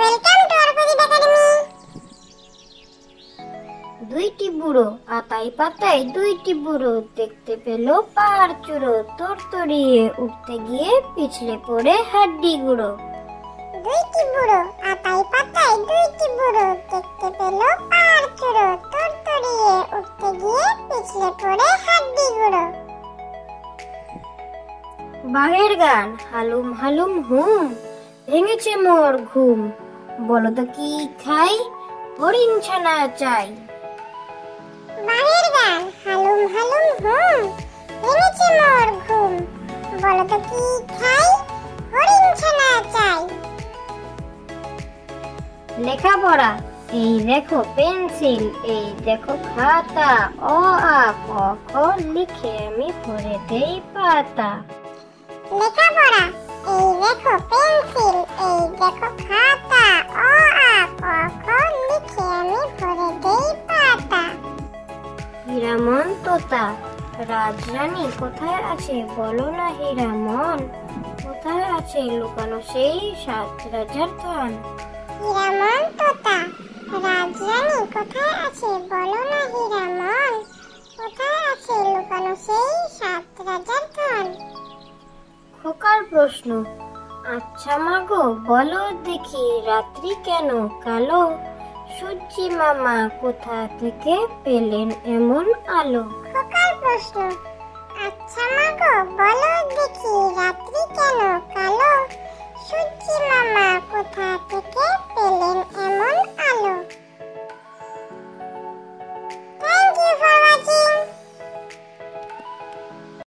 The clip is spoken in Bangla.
Welcome to Arkadeep academy. দুইটি বুড়ো আতাই পাতায় দুইটি বুড়ো দেখতে পেল পাহাড় চূড়ো তরতরিয়ে উঠতে গিয়ে পিছলে পড়ে হাড্ডি গুঁড়ো। দুইটি বুড়ো আতাই পাতায় দুইটি বুড়ো দেখতে পেল পাহাড় চূড়ো তরতরিয়ে উঠতে গিয়ে পিছলে পড়ে হাড্ডি গুঁড়ো। বাঘের গান হালুম হালুম হুম, ভেঙেছে মোর ঘুম, বলো তো কি খাই, হরিণ ছানা চাই। বাঘের গান হালুম হালুম হুম, ভেঙেছে মোর ঘুম, বলো তো কি খাই, হরিণ ছানা চাই। লেখাপড়া এই দেখো পেন্সিল, এই দেখো খাতা, অ আ ক খ লিখে আমি ভরে দেই পাতা। লেখাপড়া এই দেখো পেন্সিল, এই দেখো খাতা, অ আ ক খ লিখে আমি ভরে দেই পাতা। হীরামন তোতা রাজরানী কোথায় আছে বলো না হীরামন, কোথায় আছে লুকানো সেই 7 রাজার ধন। হীরামন তোতা রাজরানী কোথায় আছে বলো না হীরামন, কোথায় আছে লুকানো সেই 7 রাজার ধন। খোকার প্রশ্ন আচ্ছা মাগো বলো দেখি রাত্রি কেন কালো, সূর্যি মামা কোথা থেকে পেলেন এমন আলো। খোকার প্রশ্ন আচ্ছা মাগো বলো